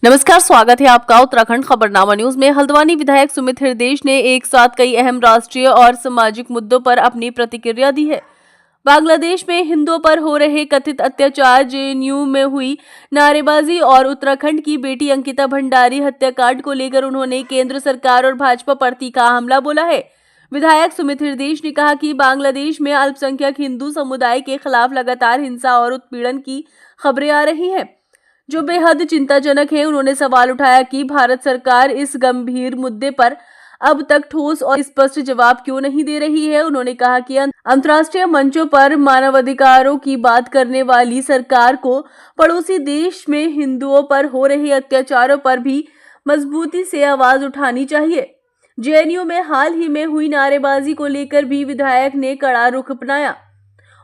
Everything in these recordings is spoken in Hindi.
नमस्कार, स्वागत है आपका उत्तराखंड खबरनामा न्यूज में। हल्द्वानी विधायक सुमित हृदयेश ने एक साथ कई अहम राष्ट्रीय और सामाजिक मुद्दों पर अपनी प्रतिक्रिया दी है। बांग्लादेश में हिंदुओं पर हो रहे कथित अत्याचार, जेएनयू में हुई नारेबाजी और उत्तराखंड की बेटी अंकिता भंडारी हत्याकांड को लेकर उन्होंने केंद्र सरकार और भाजपा पर तीखा हमला बोला है। विधायक सुमित हृदयेश ने कहा कि बांग्लादेश में अल्पसंख्यक हिंदू समुदाय के खिलाफ लगातार हिंसा और उत्पीड़न की खबरें आ रही हैं, जो बेहद चिंताजनक है। उन्होंने सवाल उठाया कि भारत सरकार इस गंभीर मुद्दे पर अब तक ठोस और स्पष्ट जवाब क्यों नहीं दे रही है। उन्होंने कहा कि अंतर्राष्ट्रीय मंचों पर मानवाधिकारों की बात करने वाली सरकार को पड़ोसी देश में हिंदुओं पर हो रहे अत्याचारों पर भी मजबूती से आवाज उठानी चाहिए। जेएनयू में हाल ही में हुई नारेबाजी को लेकर भी विधायक ने कड़ा रुख अपनाया।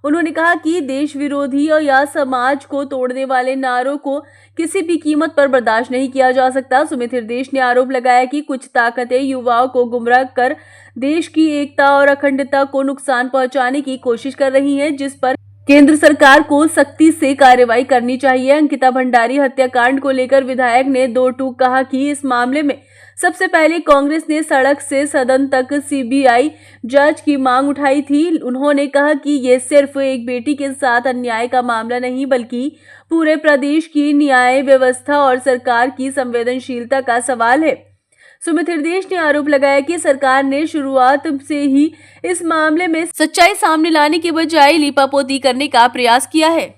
उन्होंने कहा कि देश विरोधी या समाज को तोड़ने वाले नारों को किसी भी कीमत पर बर्दाश्त नहीं किया जा सकता। सुमित हृदयेश ने आरोप लगाया कि कुछ ताकतें युवाओं को गुमराह कर देश की एकता और अखंडता को नुकसान पहुंचाने की कोशिश कर रही हैं, जिस पर केंद्र सरकार को सख्ती से कार्रवाई करनी चाहिए। अंकिता भंडारी हत्याकांड को लेकर विधायक ने दो टूक कहा कि इस मामले में सबसे पहले कांग्रेस ने सड़क से सदन तक सीबीआई जांच की मांग उठाई थी। उन्होंने कहा कि ये सिर्फ एक बेटी के साथ अन्याय का मामला नहीं, बल्कि पूरे प्रदेश की न्याय व्यवस्था और सरकार की संवेदनशीलता का सवाल है। सुमित हृदयेश ने आरोप लगाया कि सरकार ने शुरुआत से ही इस मामले में सच्चाई सामने लाने के बजाय लीपापोती करने का प्रयास किया है।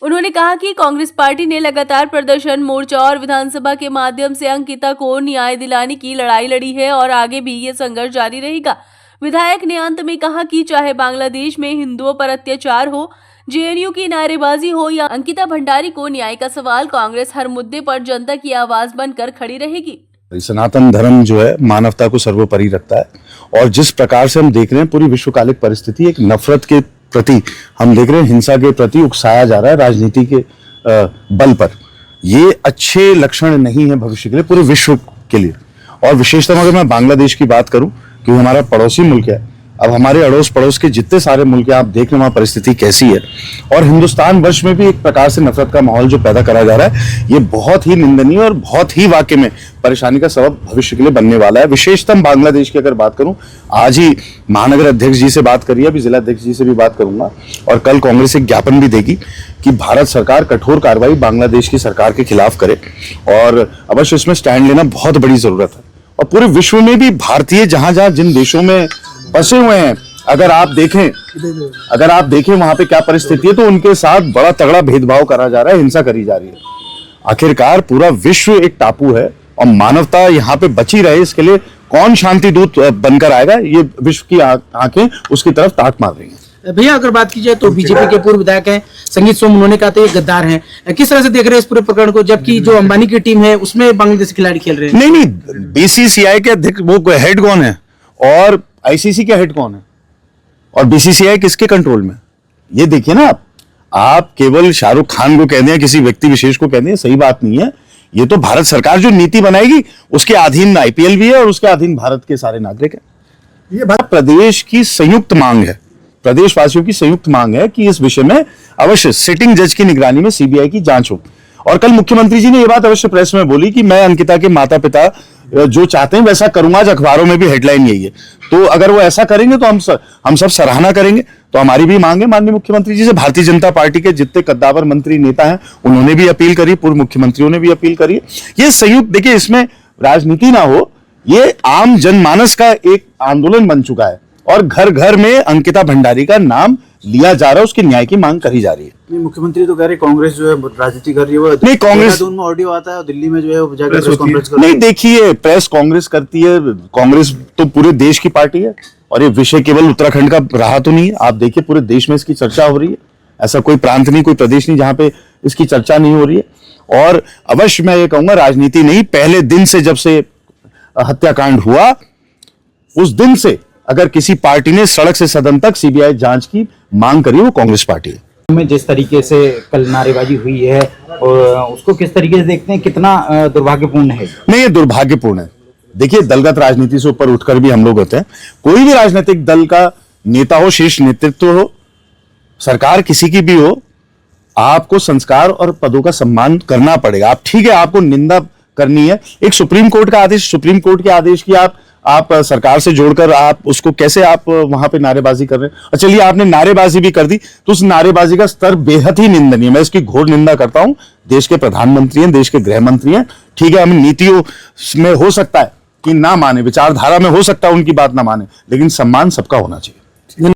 उन्होंने कहा कि कांग्रेस पार्टी ने लगातार प्रदर्शन, मोर्चा और विधानसभा के माध्यम से अंकिता को न्याय दिलाने की लड़ाई लड़ी है और आगे भी ये संघर्ष जारी रहेगा। विधायक ने अंत में कहा कि चाहे बांग्लादेश में हिंदुओं पर अत्याचार हो, जेएनयू की नारेबाजी हो या अंकिता भंडारी को न्याय का सवाल, कांग्रेस हर मुद्दे पर जनता की आवाज बनकर खड़ी रहेगी। सनातन धर्म जो है मानवता को सर्वोपरि रखता है और जिस प्रकार से हम देख रहे हैं पूरी विश्वकालिक परिस्थिति एक नफरत के प्रति हम देख रहे हैं, हिंसा के प्रति उकसाया जा रहा है राजनीति के बल पर। ये अच्छे लक्षण नहीं है भविष्य के लिए, पूरे विश्व के लिए। और विशेषतः अगर मैं बांग्लादेश की बात करूं कि वो हमारा पड़ोसी मुल्क है, अब हमारे अड़ोस पड़ोस के जितने सारे मुल्क हैं आप देख रहे हैं वहां परिस्थिति कैसी है। और हिंदुस्तान वर्ष में भी एक प्रकार से नफरत का माहौल जो पैदा करा जा रहा है, ये बहुत ही निंदनीय और बहुत ही वाकई में परेशानी का सबब भविष्य के लिए बनने वाला है। विशेषतः बांग्लादेश की अगर बात करूं, आज ही महानगर अध्यक्ष जी से बात करी है, अभी जिला अध्यक्ष जी से भी बात करूंगा और कल कांग्रेस एक ज्ञापन भी देगी कि भारत सरकार कठोर कार्रवाई बांग्लादेश की सरकार के खिलाफ करे और अवश्य इसमें स्टैंड लेना बहुत बड़ी जरूरत है। और पूरे विश्व में भी भारतीय जहां जहां जिन देशों में बसे हुए हैं, अगर आप देखें वहां पे क्या परिस्थिति है, तो उनके साथ बड़ा तगड़ा भेदभाव करा जा रहा है, हिंसा करी जा रही है। आखिरकार पूरा विश्व एक टापू है और मानवता यहाँ पे बची रहे, इसके लिए कौन शांति दूत बनकर आएगा, ये विश्व की आंखें उसकी तरफ ताक मार रही हैं। भैया अगर बात की जाए तो बीजेपी के पूर्व विधायक हैं संगीत सोम, उन्होंने कहा था ये गद्दार हैं। किस तरह से देख रहे हैं इस पूरे प्रकरण को, जबकि जो अंबानी की टीम है उसमें बांग्लादेशी खिलाड़ी खेल रहे हैं? नहीं, बीसीसीआई के अध्यक्ष वो हेड कौन है और आईसीसी का हेड कौन है और बीसीसीआई किसके कंट्रोल में? ये देखिए ना, आप केवल शाहरुख खान को कहते हैं, किसी व्यक्ति विशेष को कहते हैं, सही बात नहीं है। ये तो भारत सरकार जो नीति बनाएगी उसके अधीन आईपीएल भी है और उसके अधीन भारत के सारे नागरिक हैं। ये भारत प्रदेश की संयुक्त मांग है, प्रदेशवासियों की संयुक्त मांग है कि इस विषय में अवश्य सिटिंग जज की निगरानी में सीबीआई की जांच हो। और कल मुख्यमंत्री जी ने यह बात अवश्य प्रेस में बोली कि मैं अंकिता के माता पिता जो चाहते हैं वैसा करूंगा। आज अखबारों में भी हेडलाइन यही है, तो अगर वो ऐसा करेंगे तो हम सब सराहना करेंगे। तो हमारी भी मांग है माननीय मुख्यमंत्री जी से। भारतीय जनता पार्टी के जितने कद्दावर मंत्री नेता हैं उन्होंने भी अपील करी, पूर्व मुख्यमंत्रियों ने भी अपील करी है। ये संयुक्त, देखिए इसमें राजनीति ना हो, ये आम जनमानस का एक आंदोलन बन चुका है और घर घर में अंकिता भंडारी का नाम लिया जा रहा है, उसके न्याय की मांग करी जा रही है। मुख्यमंत्री तो कह रहे कांग्रेस जो है राजनीति कर रही है, नहीं कांग्रेस में ऑडियो आता है और दिल्ली में जो है जाकर प्रेस कॉन्फ्रेंस कर नहीं, देखिए प्रेस कांग्रेस करती है, कांग्रेस तो पूरे देश की पार्टी है और ये विषय केवल उत्तराखंड का रहा तो नहीं है। आप देखिए पूरे देश में इसकी चर्चा हो रही है, ऐसा कोई प्रांत नहीं, कोई प्रदेश नहीं जहां पे इसकी चर्चा नहीं हो रही है। और अवश्य मैं ये कहूंगा राजनीति नहीं, पहले दिन से जब से हत्याकांड हुआ उस दिन से अगर किसी पार्टी ने सड़क से सदन तक सीबीआई जांच की मांग करी वो कांग्रेस पार्टी है। में जिस तरीके से कल नारेबाजी हुई है और उसको किस तरीके से देखते हैं, कितना दुर्भाग्यपूर्ण है? नहीं, ये दुर्भाग्यपूर्ण है। देखिए दलगत राजनीति से ऊपर उठकर भी हम लोग होते हैं, कोई भी राजनीतिक दल का नेता हो, शीर्ष नेतृत्व हो, सरकार किसी की भी हो, आपको संस्कार और पदों का सम्मान करना पड़ेगा। आप ठीक है, आपको निंदा करनी है। एक सुप्रीम कोर्ट का आदेश, सुप्रीम कोर्ट के आदेश की आप सरकार से जोड़कर आप उसको कैसे आप वहां पे नारेबाजी कर रहे हैं। और चलिए आपने नारेबाजी भी कर दी तो उस नारेबाजी का स्तर बेहद ही निंदनीय, मैं इसकी घोर निंदा करता हूं। देश के प्रधानमंत्री हैं, देश के गृह मंत्री हैं, ठीक है, हम नीतियों में हो सकता है कि ना माने, विचारधारा में हो सकता है उनकी बात ना माने, लेकिन सम्मान सबका होना चाहिए।